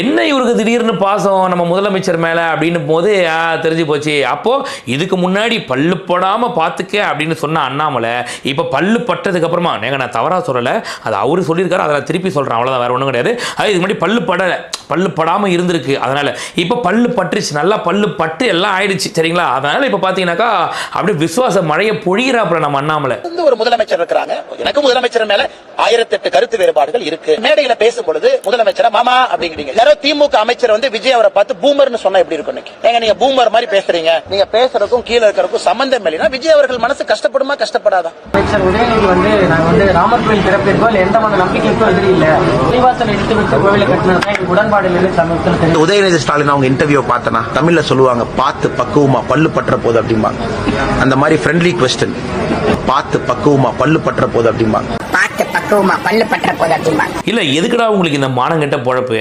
என்ன இவருக்கு திடீர்னு பாசம் நம்ம முதலமைச்சர் மேலே அப்படின்னு போது தெரிஞ்சு போச்சு. அப்போது இதுக்கு முன்னாடி பல்லு படாமல் பார்த்துக்க அப்படின்னு சொன்ன அண்ணாமலை இப்போ பல்லு பட்டதுக்கு அப்புறமா நான் தவறாக சொல்லலை, அது அவரு சொல்லியிருக்காரு, அதை திருப்பி சொல்கிறேன், அவ்வளோதான், வேறு ஒன்றும் கிடையாது. அது இதுக்கு முன்னாடி பல்லு படாமல் இருந்திருக்கு, அதனால் இப்போ பல்லு பட்டுருச்சு, நல்லா பல்லு பட்டு எல்லாம் ஆயிடுச்சு, சரிங்களா? அதனால் இப்போ பார்த்தீங்கன்னாக்கா அப்படியே விசுவாச மழையை பொழிகிறாப்புல நம்ம அண்ணாமலை. ஒரு முதலமைச்சர் இருக்கிறாங்க, எனக்கு முதலமைச்சர் மேல 1008 கருத்து வேறுபாடுகள் இருக்கு. மேடையில பேசும் பொழுது முதலமைச்சர் மாமா அப்படிங்கிறீங்க. யாரோ திமுக அமைச்சர் வந்து விஜய் அவரை பார்த்து பூமர்னு சொன்னா எப்படி இருக்கும்? ஏங்க நீங்க பூமர் மாதிரி பேசுறீங்க, நீங்க பேசுறதுக்கும் கீழே இருக்கிறதுக்கும் சம்பந்தம் இல்லைன்னா விஜய் அவர்கள் மனசு கஷ்டப்படுமா கஷ்டப்படாதா? அமைச்சர் உதயநிதி வந்து நாங்க வந்து ராமர் கோயில் திறப்பிற்கோ எந்த மத நம்பிக்கைக்கோ எதிரி இல்ல, ஸ்ரீவாசல் இடித்து விட்டு கோவிலை கட்டினதுதான் இது உடன்பாடு இல்லைன்னு சமீபத்தில் உதயநிதி ஸ்டாலின் அவங்க இன்டர்வியூ பார்த்தனா தமிழ்ல சொல்லுவாங்க, பார்த்து பக்குவமா பல்லு பற்ற போது அப்படிமா. அந்த மாதிரி ஃப்ரெண்ட்லி குவெஸ்டின், பார்த்து பக்குவமா பல்லு பற்ற போது அப்படிமா. பார்த்து பக்குவமா பல்லு பற்ற போது அப்படிமா. இல்ல எதுக்குடா உங்களுக்கு இந்த மானங்கெட்ட பொழப்பு?